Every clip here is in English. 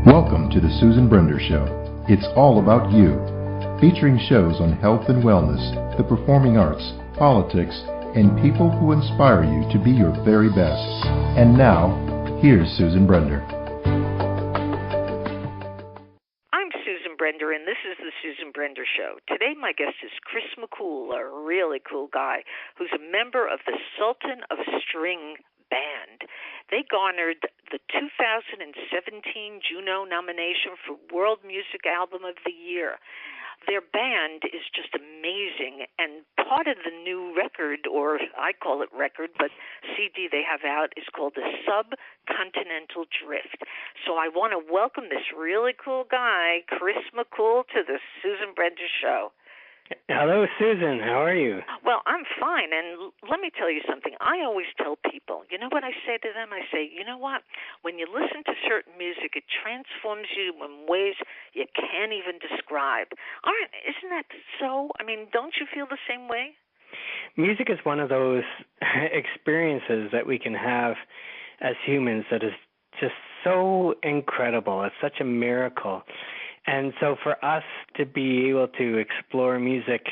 Welcome to the Susan Brender Show. It's all about you. Featuring shows on health and wellness, the performing arts, politics, and people who inspire you to be your very best. And now, here's Susan Brender. I'm Susan Brender, and this is the Susan Brender Show. Today, my guest is Chris McKool, a really cool guy who's a member of the Sultans of String band. They garnered the 2017 JUNO nomination for World Music Album of the Year. Their band is just amazing, and part of the new record, or I call it record, but CD they have out is called The Subcontinental Drift. So I want to welcome this really cool guy, Chris McKool, to the Susan Brender Show. Hello, Susan. How are you? Well, I'm fine, and let me tell you something. I always tell people, you know what I say to them? I say, you know what? When you listen to certain music, it transforms you in ways you can't even describe. Isn't that so? I mean, don't you feel the same way? Music is one of those experiences that we can have as humans that is just so incredible. It's such a miracle. And so for us to be able to explore music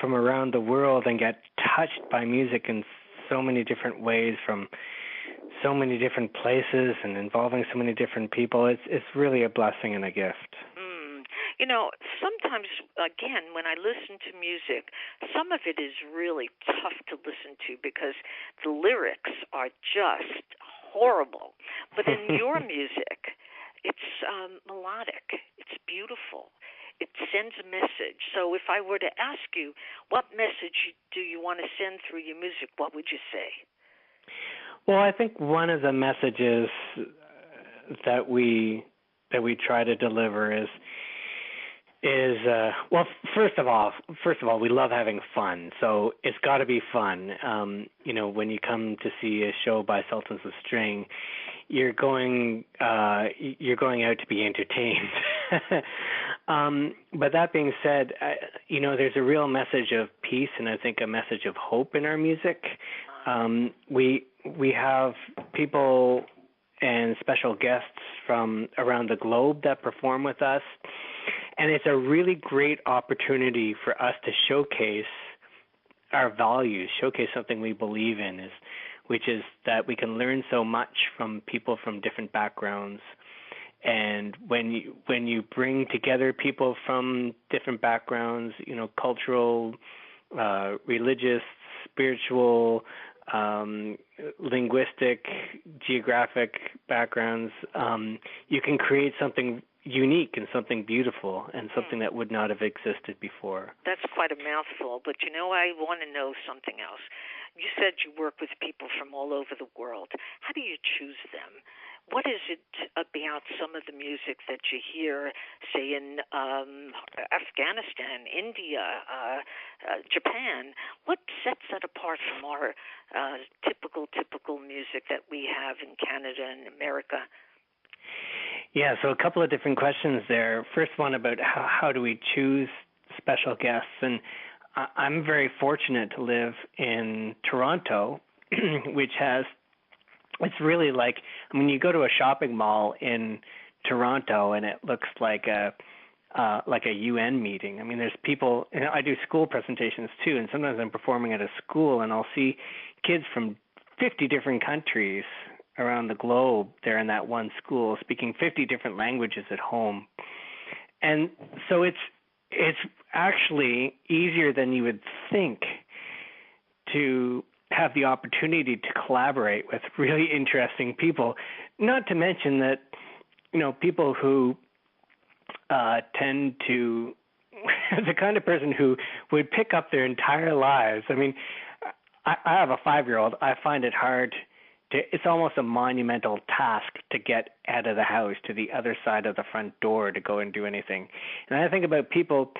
from around the world and get touched by music in so many different ways from so many different places and involving so many different people, it's really a blessing and a gift. You know, sometimes, again, when I listen to music, some of it is really tough to listen to because the lyrics are just horrible. But in your music, it's melodic. It's beautiful. It sends a message. So if I were to ask you, what message do you want to send through your music, what would you say? Well, I think one of the messages that we try to deliver is well, first of all, we love having fun. So it's got to be fun. When you come to see a show by Sultans of String, you're going out to be entertained. But that being said, there's a real message of peace and I think a message of hope in our music. We have people and special guests from around the globe that perform with us. And it's a really great opportunity for us to showcase our values, showcase something we believe in, which is that we can learn so much from people from different backgrounds. And when you bring together people from different backgrounds, cultural, religious, spiritual, linguistic, geographic backgrounds, you can create something unique and something beautiful and something that would not have existed before. That's quite a mouthful, but I want to know something else. You said you work with people from all over the world. How do you choose them? What is it about some of the music that you hear, say, in Afghanistan, India, Japan? What sets that apart from our typical music that we have in Canada and America? Yeah, so a couple of different questions there. First one about how do we choose special guests, and I'm very fortunate to live in Toronto, which it's really like, you go to a shopping mall in Toronto and it looks like a UN meeting. There's people, and I do school presentations too, and sometimes I'm performing at a school and I'll see kids from 50 different countries around the globe. They're in that one school speaking 50 different languages at home. And so it's actually easier than you would think to have the opportunity to collaborate with really interesting people, not to mention that, people who tend to, the kind of person who would pick up their entire lives. I have a 5-year-old. I find it hard it's almost a monumental task to get out of the house to the other side of the front door to go and do anything. And I think about people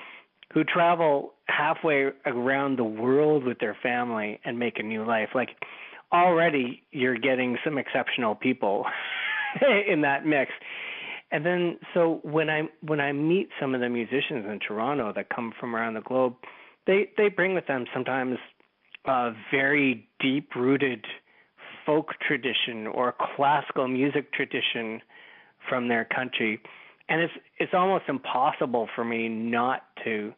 who travel halfway around the world with their family and make a new life. Like, already you're getting some exceptional people in that mix. And then, so when I meet some of the musicians in Toronto that come from around the globe, they bring with them sometimes a very deep-rooted folk tradition or classical music tradition from their country, and it's almost impossible for me not to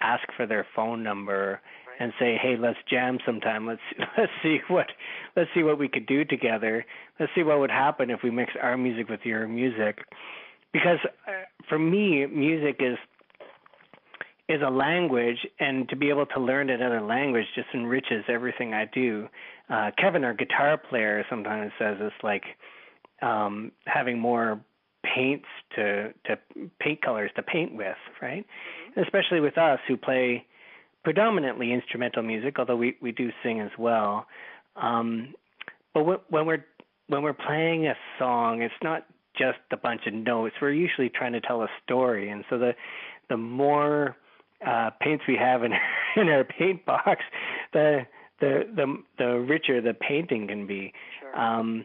ask for their phone number and say, hey, let's jam sometime. Let's see what we could do together. Let's see what would happen if we mix our music with your music. Because for me, music is a language, and to be able to learn another language just enriches everything I do. Kevin, our guitar player, sometimes says it's like having more paint colors to paint with, right? Mm-hmm. Especially with us who play predominantly instrumental music, although we do sing as well. But when we're playing a song, it's not just a bunch of notes. We're usually trying to tell a story, and so the more paints we have in our paint box, the richer the painting can be. Sure.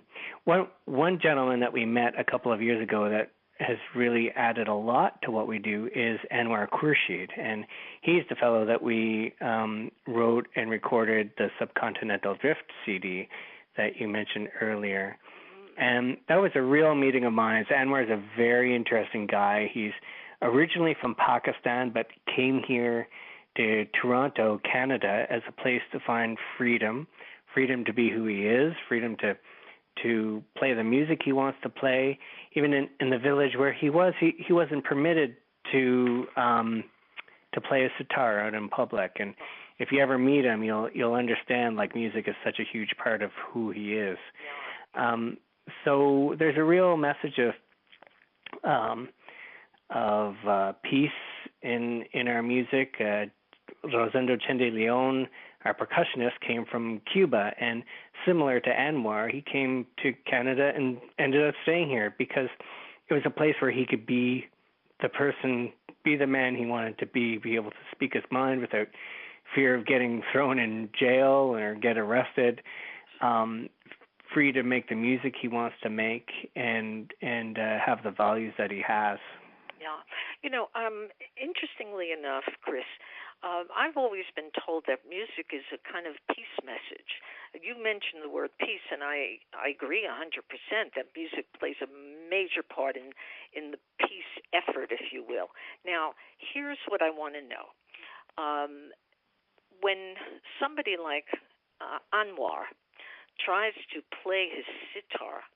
One gentleman that we met a couple of years ago that has really added a lot to what we do is Anwar Khurshid, and he's the fellow that we wrote and recorded the Subcontinental Drift CD that you mentioned earlier. And that was a real meeting of minds. Anwar is a very interesting guy. He's originally from Pakistan, but came here to Toronto, Canada, as a place to find freedom to be who he is, freedom to play the music he wants to play. Even in the village where he was, he wasn't permitted to play a sitar out in public. And if you ever meet him, you'll understand like music is such a huge part of who he is. So there's a real message of peace in our music. Rosendo Chendy Leon, our percussionist, came from Cuba, and similar to Anwar, he came to Canada and ended up staying here because it was a place where he could be the man he wanted to be able to speak his mind without fear of getting thrown in jail or get arrested, free to make the music he wants to make and have the values that he has. Yeah. Interestingly enough, Chris, I've always been told that music is a kind of peace message. You mentioned the word peace, and I agree 100% that music plays a major part in the peace effort, if you will. Now, here's what I want to know. When somebody like Anwar tries to play his sitar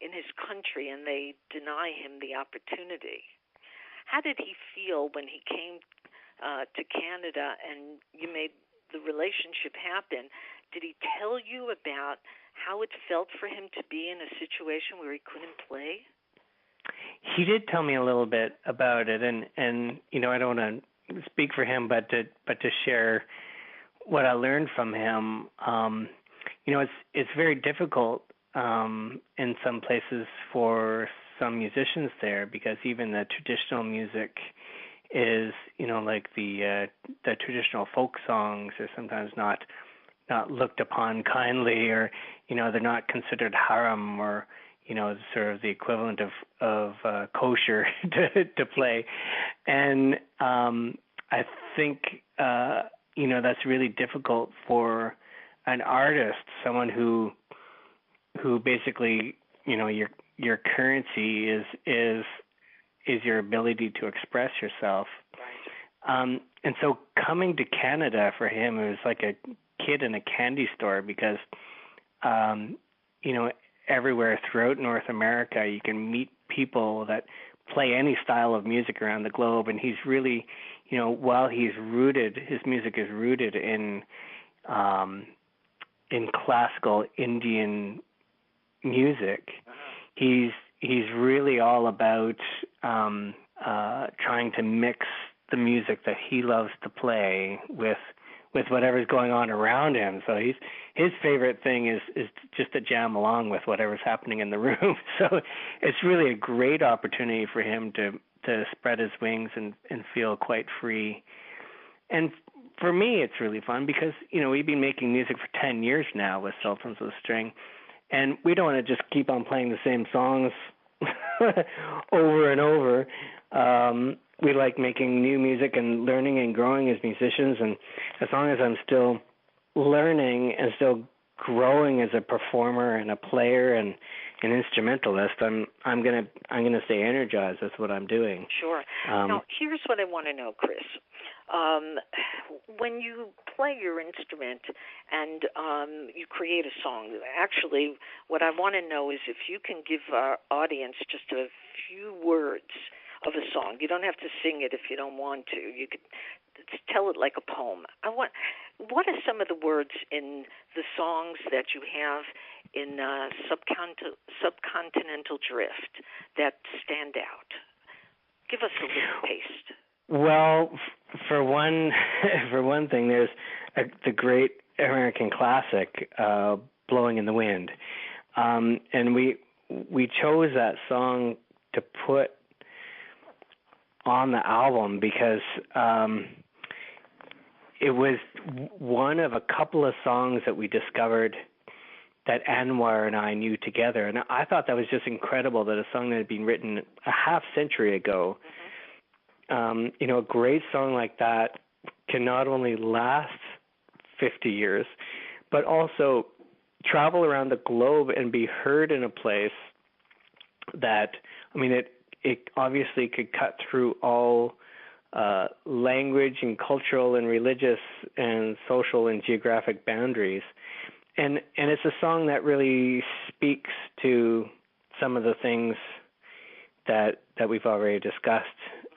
in his country and they deny him the opportunity, how did he feel when he came to Canada and you made the relationship happen? Did he tell you about how it felt for him to be in a situation where he couldn't play? He did tell me a little bit about it, and I don't want to speak for him, but to share what I learned from him. It's very difficult in some places for some musicians there, because even the traditional music is, like the traditional folk songs are sometimes not looked upon kindly, or they're not considered haram, or sort of the equivalent of kosher to play. And I think that's really difficult for an artist, someone who basically your currency is your ability to express yourself. Right. And so coming to Canada for him, it was like a kid in a candy store, because everywhere throughout North America you can meet people that play any style of music around the globe, and he's really, while his music is rooted in classical Indian music, he's really all about trying to mix the music that he loves to play with whatever's going on around him. So his favorite thing is just to jam along with whatever's happening in the room. So it's really a great opportunity for him to spread his wings and feel quite free. And for me, it's really fun because, we've been making music for 10 years now with Sultans of String, and we don't want to just keep on playing the same songs over and over. We like making new music and learning and growing as musicians, and as long as I'm still learning and still growing as a performer and a player and instrumentalist, I'm gonna stay energized. That's what I'm doing. Sure. Now, here's what I want to know, Chris. When you play your instrument and you create a song, actually, what I want to know is if you can give our audience just a few words of a song. You don't have to sing it if you don't want to. You could tell it like a poem. What are some of the words in the songs that you have in Subcontinental Drift that stand out? Give us a little taste. Well, for one thing, there's the great American classic, "Blowin' in the Wind," and we chose that song to put on the album because it was one of a couple of songs that we discovered that Anwar and I knew together, and I thought that was just incredible that a song that had been written a half century ago. A great song like that can not only last 50 years, but also travel around the globe and be heard in a place that, it obviously could cut through all language and cultural and religious and social and geographic boundaries. And it's a song that really speaks to some of the things that we've already discussed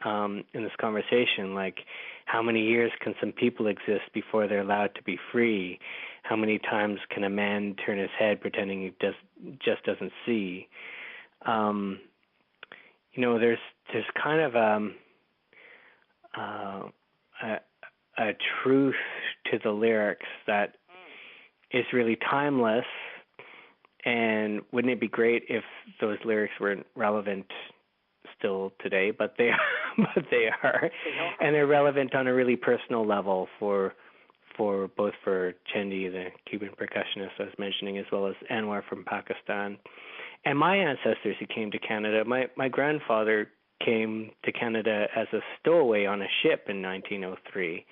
in this conversation, like how many years can some people exist before they're allowed to be free? How many times can a man turn his head pretending he just doesn't see? There's kind of a truth to the lyrics that is really timeless. And wouldn't it be great if those lyrics weren't relevant still today? But they are, and they're relevant on a really personal level for both for Chendy, the Cuban percussionist I was mentioning, as well as Anwar from Pakistan, and my ancestors who came to Canada. My grandfather came to Canada as a stowaway on a ship in 1903,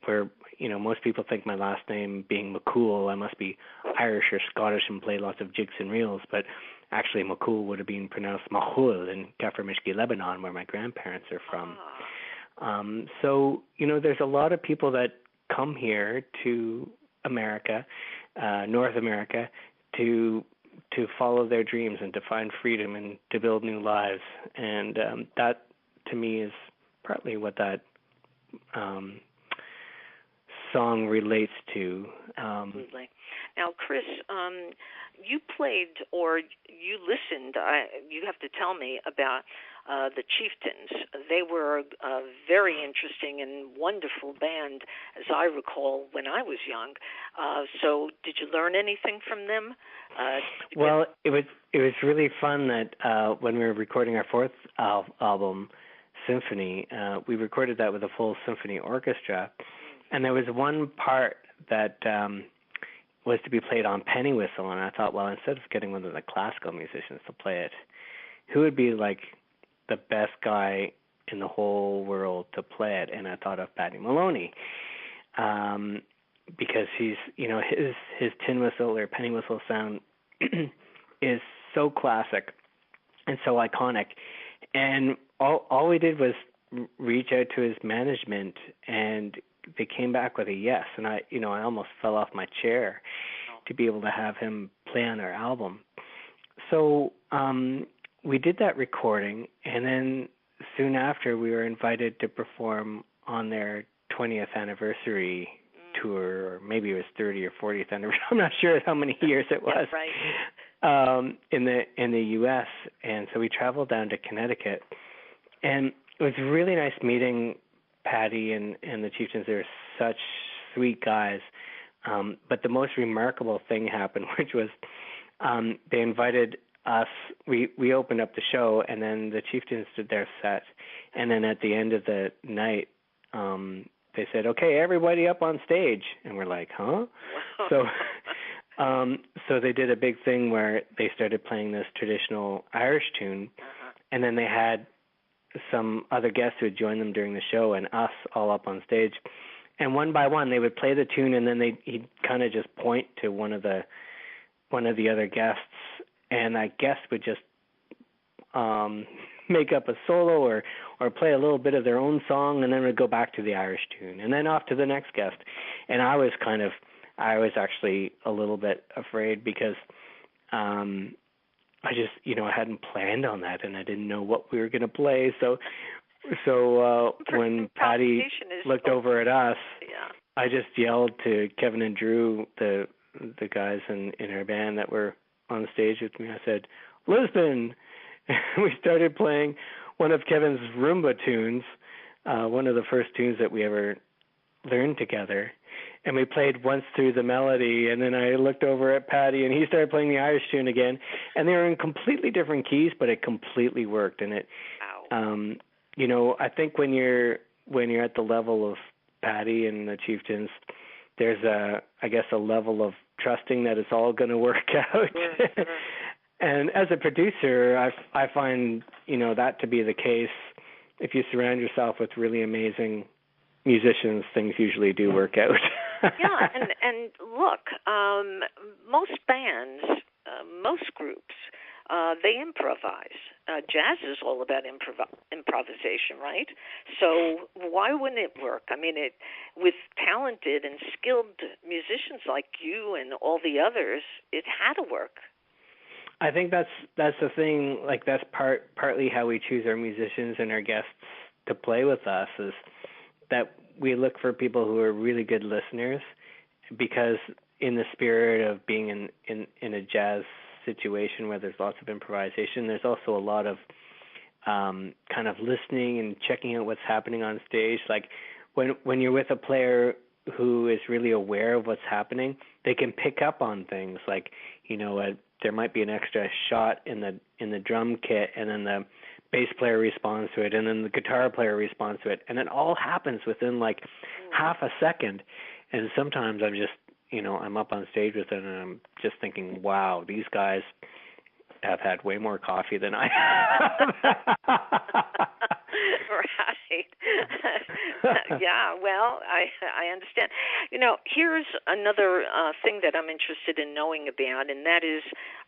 where most people think my last name being McKool, I must be Irish or Scottish and play lots of jigs and reels, but actually McKool would have been pronounced Mahul in Kafarmishki, Lebanon, where my grandparents are from. So there's a lot of people that come here to America, North America, to follow their dreams and to find freedom and to build new lives. And that, to me, is partly what that song relates to. Absolutely. Now, Chris, you played or you listened, you have to tell me about the Chieftains. They were a very interesting and wonderful band, as I recall, when I was young. So did you learn anything from them? Well, it was really fun that when we were recording our fourth album, Symphony, we recorded that with a full symphony orchestra. And there was one part that was to be played on penny whistle, and I thought, well, instead of getting one of the classical musicians to play it, who would be like the best guy in the whole world to play it? And I thought of Paddy Moloney, because he's, his tin whistle or penny whistle sound is so classic and so iconic. And all we did was reach out to his management, and they came back with a yes, and I almost fell off my chair to be able to have him play on our album. So we did that recording, and then soon after we were invited to perform on their 20th anniversary tour, or maybe it was 30 or 40th anniversary. I'm not sure how many years it was. Right. In the U.S., and so we traveled down to Connecticut, and it was really nice meeting Paddy and the Chieftains. They're such sweet guys. But the most remarkable thing happened, which was they invited us. We opened up the show, and then the Chieftains did their set. And then at the end of the night, they said, "Okay, everybody up on stage." And we're like, "Huh?" So they did a big thing where they started playing this traditional Irish tune, and then they had some other guests who had joined them during the show and us all up on stage. And one by one, they would play the tune, and then he'd kind of just point to one of the one of the other guests, and that guest would just make up a solo or play a little bit of their own song, and then we'd go back to the Irish tune, and then off to the next guest. And I was actually a little bit afraid because I just, I hadn't planned on that, and I didn't know what we were going to play. So when Paddy looked over at us, I just yelled to Kevin and Drew, the guys in our band that were on stage with me. I said, "Lisbon!" We started playing one of Kevin's rumba tunes, one of the first tunes that we ever learned together. And we played Once Through the Melody, and then I looked over at Paddy, and he started playing the Irish tune again. And they were in completely different keys, but it completely worked. And it, I think when you're at the level of Paddy and the Chieftains, there's a level of trusting that it's all going to work out. Sure. And as a producer, I find, that to be the case. If you surround yourself with really amazing musicians, things usually do work out. Yeah, and look, most bands, most groups, they improvise. Jazz is all about improvisation, right? So why wouldn't it work? I mean, with talented and skilled musicians like you and all the others, it had to work. I think that's the thing. Like, that's partly how we choose our musicians and our guests to play with us, is that we look for people who are really good listeners, because in the spirit of being in a jazz situation where there's lots of improvisation, there's also a lot of kind of listening and checking out what's happening on stage. Like when you're with a player who is really aware of what's happening, they can pick up on things. Like, there might be an extra shot in the drum kit, and then the bass player responds to it, and then the guitar player responds to it, and it all happens within like half a second. And sometimes I'm just, I'm up on stage with it, and I'm just thinking, wow, these guys have had way more coffee than I have. Right. Yeah, well, I understand. Here's another thing that I'm interested in knowing about, and that is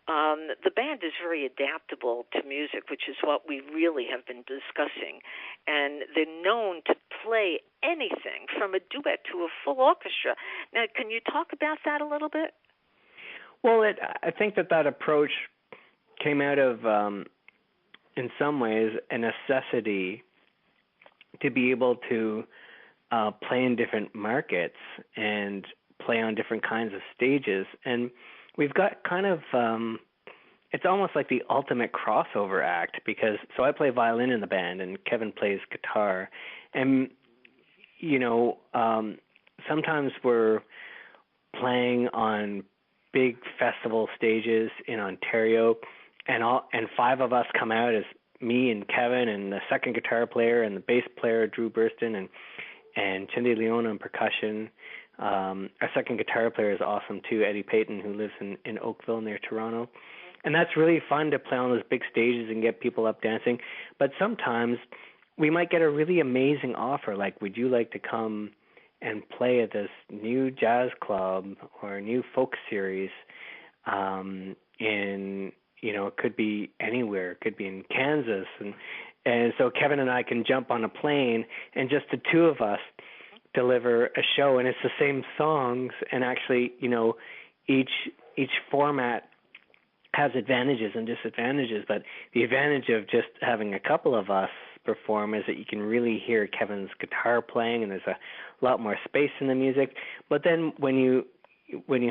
the band is very adaptable to music, which is what we really have been discussing. And they're known to play anything from a duet to a full orchestra. Now, can you talk about that a little bit? Well, I think that approach came out of, in some ways, a necessity to be able to play in different markets and play on different kinds of stages. And we've got kind of, it's almost like the ultimate crossover act, because, so I play violin in the band and Kevin plays guitar. And, sometimes we're playing on big festival stages in Ontario, and five of us come out as me and Kevin and the second guitar player and the bass player, Drew Birston, and Chendy Leon on percussion. Our second guitar player is awesome too, Eddie Paton, who lives in Oakville near Toronto. And that's really fun to play on those big stages and get people up dancing. But sometimes we might get a really amazing offer, like, would you like to come and play at this new jazz club or a new folk series in, it could be anywhere. It could be in Kansas. And so Kevin and I can jump on a plane, and just the two of us deliver a show, and it's the same songs. And actually, each format has advantages and disadvantages, but the advantage of just having a couple of us perform is that you can really hear Kevin's guitar playing, and there's a lot more space in the music. But then when you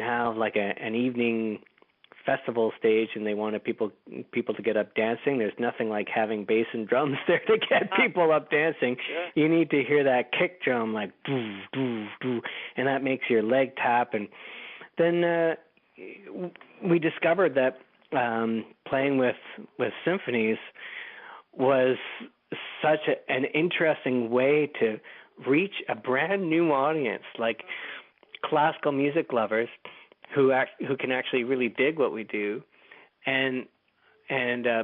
have like an evening festival stage and they wanted people to get up dancing, there's nothing like having bass and drums there to get people up dancing. Sure. You need to hear that kick drum, like doo, doo, doo, and that makes your leg tap. And then we discovered that playing with symphonies was such an interesting way to reach a brand new audience, like classical music lovers who can actually really dig what we do, and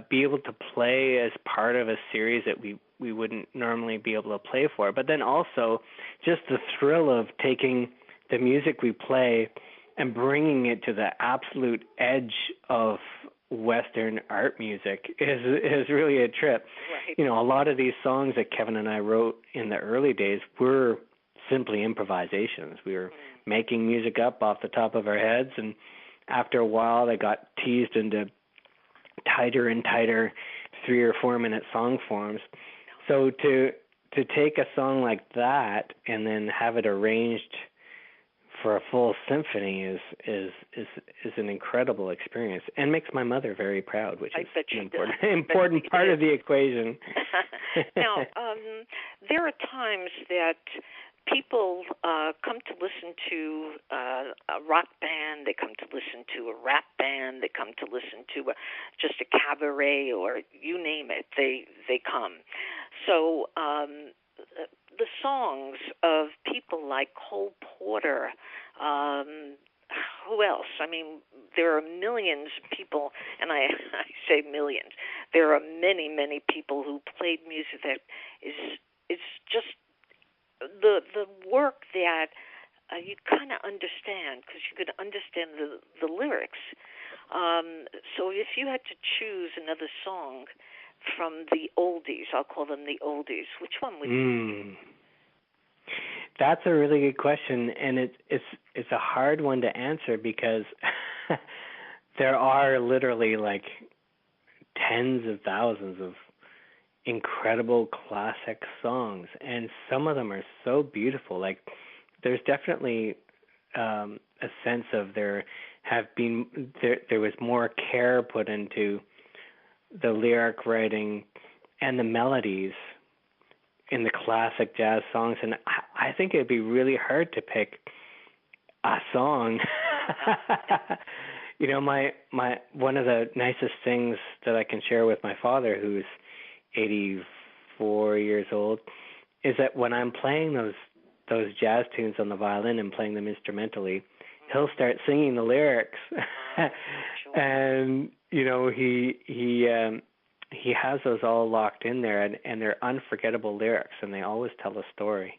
be able to play as part of a series that we wouldn't normally be able to play for. But then also just the thrill of taking the music we play and bringing it to the absolute edge of Western art music is really a trip. Right. You know, a lot of these songs that Kevin and I wrote in the early days were simply improvisations. We were making music up off the top of our heads, and after a while they got teased into tighter and tighter 3 or 4 minute song forms. So to take a song like that and then have it arranged for a full symphony is an incredible experience, and makes my mother very proud, which is an important part of the equation. Now, there are times that people come to listen to a rock band, they come to listen to a rap band, they come to listen to just a cabaret, or you name it, they come. So the songs of people like Cole Porter, who else? I mean, there are millions of people, and I say millions. There are many, many people who played music that is just the work that you kind of understand, because you could understand the lyrics. So if you had to choose another song from the oldies, I'll call them the oldies, which one would you? That's a really good question, and it's a hard one to answer, because there are literally like tens of thousands of incredible classic songs, and some of them are so beautiful. Like, there's definitely a sense of there was more care put into the lyric writing and the melodies in the classic jazz songs, and I think it'd be really hard to pick a song. You know, my one of the nicest things that I can share with my father, who's 84 years old, is that when I'm playing those jazz tunes on the violin and playing them instrumentally, he'll start singing the lyrics. And you know, he has those all locked in there, and they're unforgettable lyrics, and they always tell a story.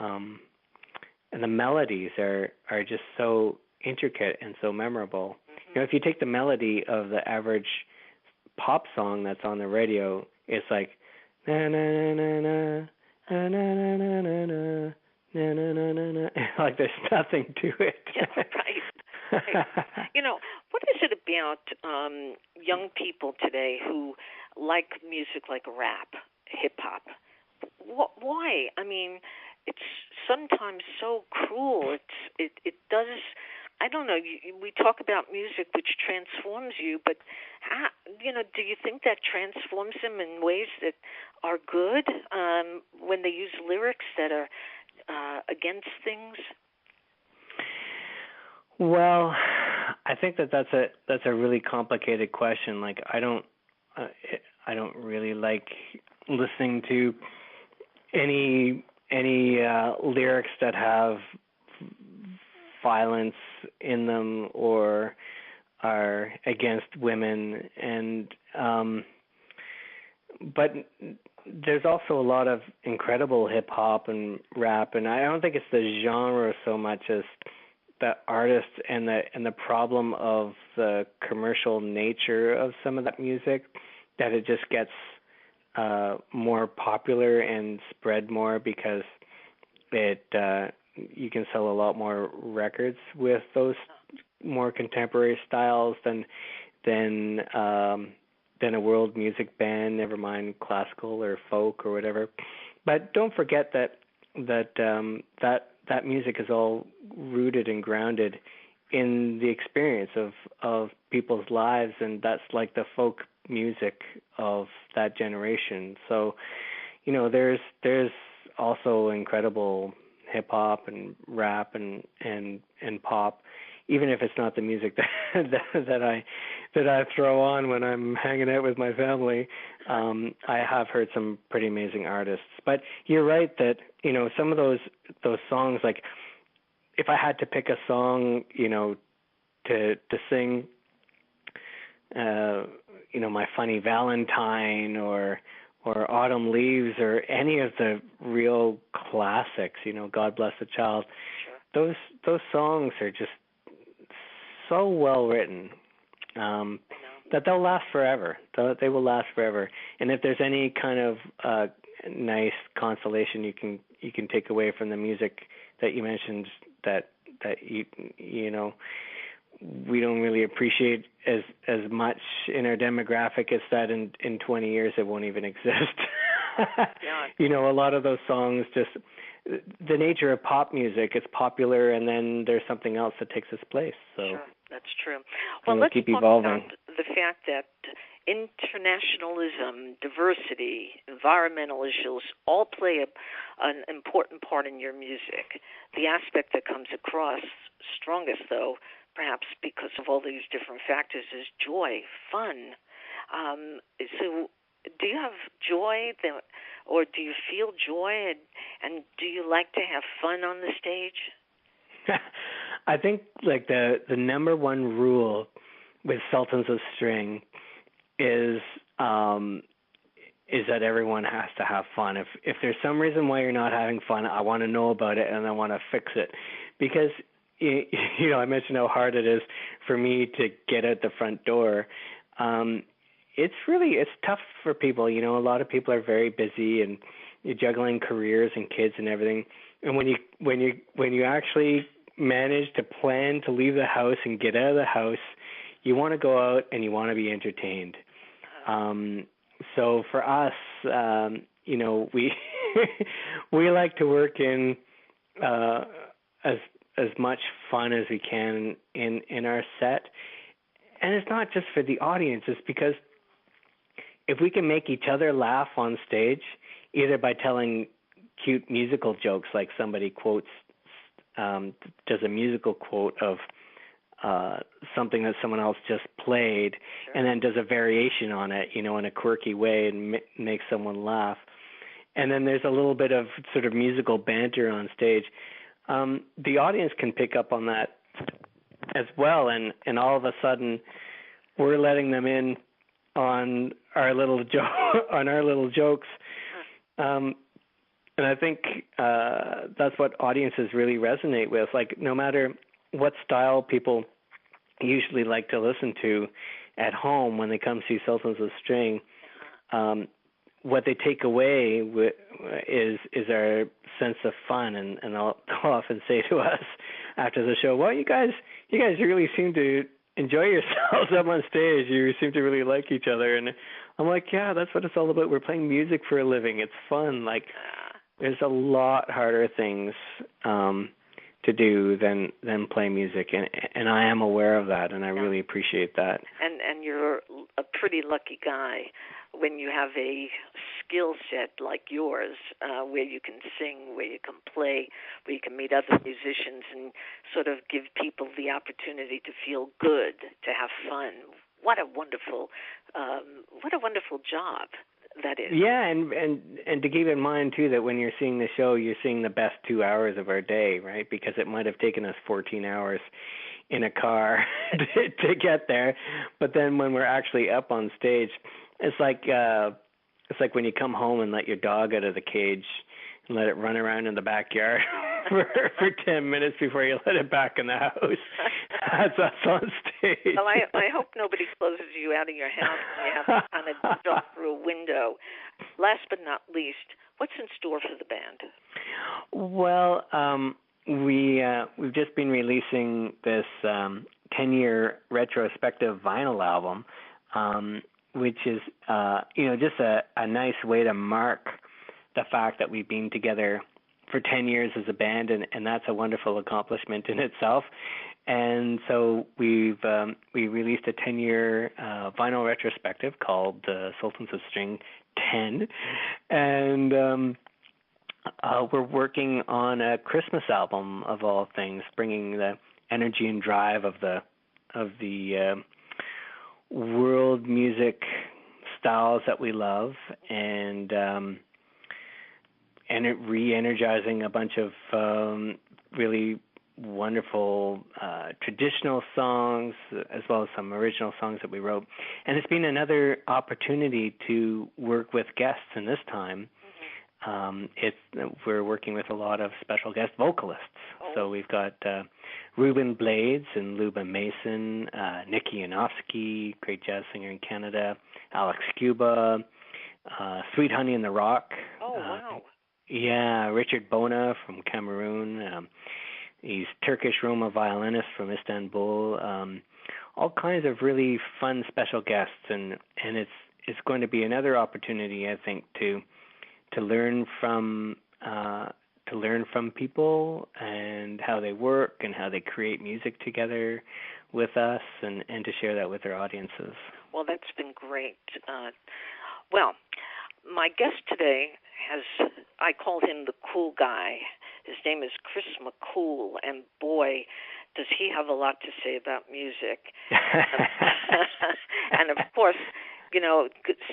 And the melodies are just so intricate and so memorable. You know, if you take the melody of the average pop song that's on the radio, it's like na na na na na na na na na na na na na na na. Like there's nothing to it. Yeah, right. You know, what is it about young people today who like music like rap, hip hop? Why? I mean, it's sometimes so cruel. It does. I don't know. We talk about music which transforms you, but you know, do you think that transforms them in ways that are good when they use lyrics that are against things? Well, I think that's a really complicated question. Like, I don't really like listening to any lyrics that have violence in them or are against women, and but there's also a lot of incredible hip hop and rap, and I don't think it's the genre so much as the artist and the problem of the commercial nature of some of that music, that it just gets more popular and spread more because you can sell a lot more records with those more contemporary styles than a world music band, never mind classical or folk or whatever. But don't forget that music is all rooted and grounded in the experience of people's lives, and that's like the folk music of that generation. So, you know, there's also incredible hip hop and rap and pop, even if it's not the music that I throw on when I'm hanging out with my family. I have heard some pretty amazing artists. But you're right that, you know, some of those songs, like if I had to pick a song, you know, to sing, you know, My Funny Valentine or Autumn Leaves or any of the real classics, you know, God Bless the Child. Sure. Those songs are just so well written that they'll last forever. They will last forever. And if there's any kind of nice consolation you can take away from the music that you mentioned, that you know, we don't really appreciate as much in our demographic, is that in 20 years it won't even exist. You know, a lot of those songs, just the nature of pop music, it's popular and then there's something else that takes its place. So sure, that's true. Well, let's keep talk evolving. about the fact that internationalism, diversity, environmental issues all play an important part in your music. The aspect that comes across strongest, though, perhaps because of all these different factors, is joy, fun. So do you have joy, or do you feel joy, and do you like to have fun on the stage? I think like the number one rule with Sultans of String is that everyone has to have fun. If there's some reason why you're not having fun, I want to know about it and I want to fix it, because you know, I mentioned how hard it is for me to get out the front door. It's tough for people. You know, a lot of people are very busy and you're juggling careers and kids and everything. And when you actually manage to plan to leave the house and get out of the house, you want to go out and you want to be entertained. So for us, you know, we we like to work in as much fun as we can in our set. And it's not just for the audience, it's because if we can make each other laugh on stage, either by telling cute musical jokes, like somebody quotes, does a musical quote of something that someone else just played, sure, and then does a variation on it, you know, in a quirky way and makes someone laugh. And then there's a little bit of sort of musical banter on stage. The audience can pick up on that as well, and all of a sudden we're letting them in on our little jokes. And I think that's what audiences really resonate with. Like, no matter what style people usually like to listen to at home when they come see Sultans of String, what they take away is our sense of fun, and they'll often say to us after the show, "Well, you guys really seem to enjoy yourselves up on stage. You seem to really like each other." And I'm like, "Yeah, that's what it's all about. We're playing music for a living. It's fun. Like, there's a lot harder things to do than play music, and I am aware of that, and I really appreciate that." And you're a pretty lucky guy when you have a skill set like yours, where you can sing, where you can play, where you can meet other musicians and sort of give people the opportunity to feel good, to have fun. What a wonderful job that is. Yeah, and to keep in mind too that when you're seeing the show, you're seeing the best 2 hours of our day, right? Because it might have taken us 14 hours in a car to get there, but then when we're actually up on stage, it's like when you come home and let your dog out of the cage and let it run around in the backyard for 10 minutes before you let it back in the house. That's us on stage. Well, I hope nobody closes you out of your house and you have to kind of jump through a window. Last but not least, what's in store for the band? Well, we've just been releasing this 10-year retrospective vinyl album, which is just a nice way to mark the fact that we've been together for 10 years as a band, and that's a wonderful accomplishment in itself. And so we released a 10-year vinyl retrospective called Sultans of String 10, and we're working on a Christmas album of all things, bringing the energy and drive of the world music styles that we love, and re-energizing a bunch of really wonderful traditional songs, as well as some original songs that we wrote. And it's been another opportunity to work with guests, and this time We're working with a lot of special guest vocalists. So we've got Ruben Blades and Luba Mason, Nikki Yanofsky, great jazz singer in Canada, Alex Cuba, Sweet Honey and the Rock. Oh, wow. Yeah, Richard Bona from Cameroon. He's Turkish Roma violinist from Istanbul. All kinds of really fun special guests, and it's going to be another opportunity, I think, to learn from people and how they work and how they create music together with us, and to share that with their audiences. Well, that's been great. Well, my guest today I call him the cool guy. His name is Chris McKool, and boy, does he have a lot to say about music. And of course,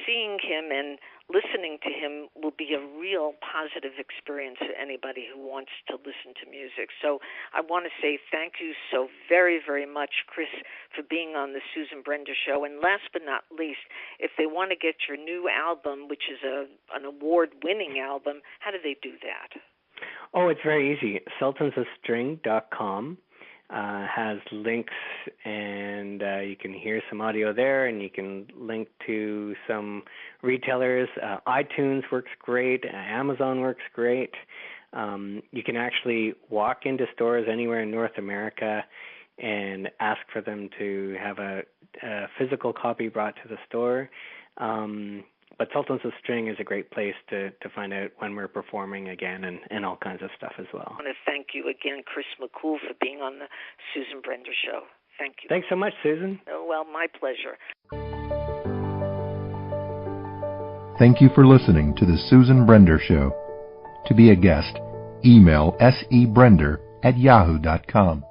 seeing him and listening to him will be a real positive experience for anybody who wants to listen to music. So I want to say thank you so very, very much, Chris, for being on the Susan Brender Show. And last but not least, if they want to get your new album, which is an award-winning album, how do they do that? Oh, it's very easy. Sultans of String.Com has links, and you can hear some audio there, and you can link to some retailers. iTunes works great. Amazon works great. You can actually walk into stores anywhere in North America and ask for them to have a physical copy brought to the store. But Sultans of String is a great place to find out when we're performing again and all kinds of stuff as well. I want to thank you again, Chris McKool, for being on the Susan Brender Show. Thank you. Thanks so much, Susan. Oh, well, my pleasure. Thank you for listening to the Susan Brender Show. To be a guest, email sebrender@yahoo.com.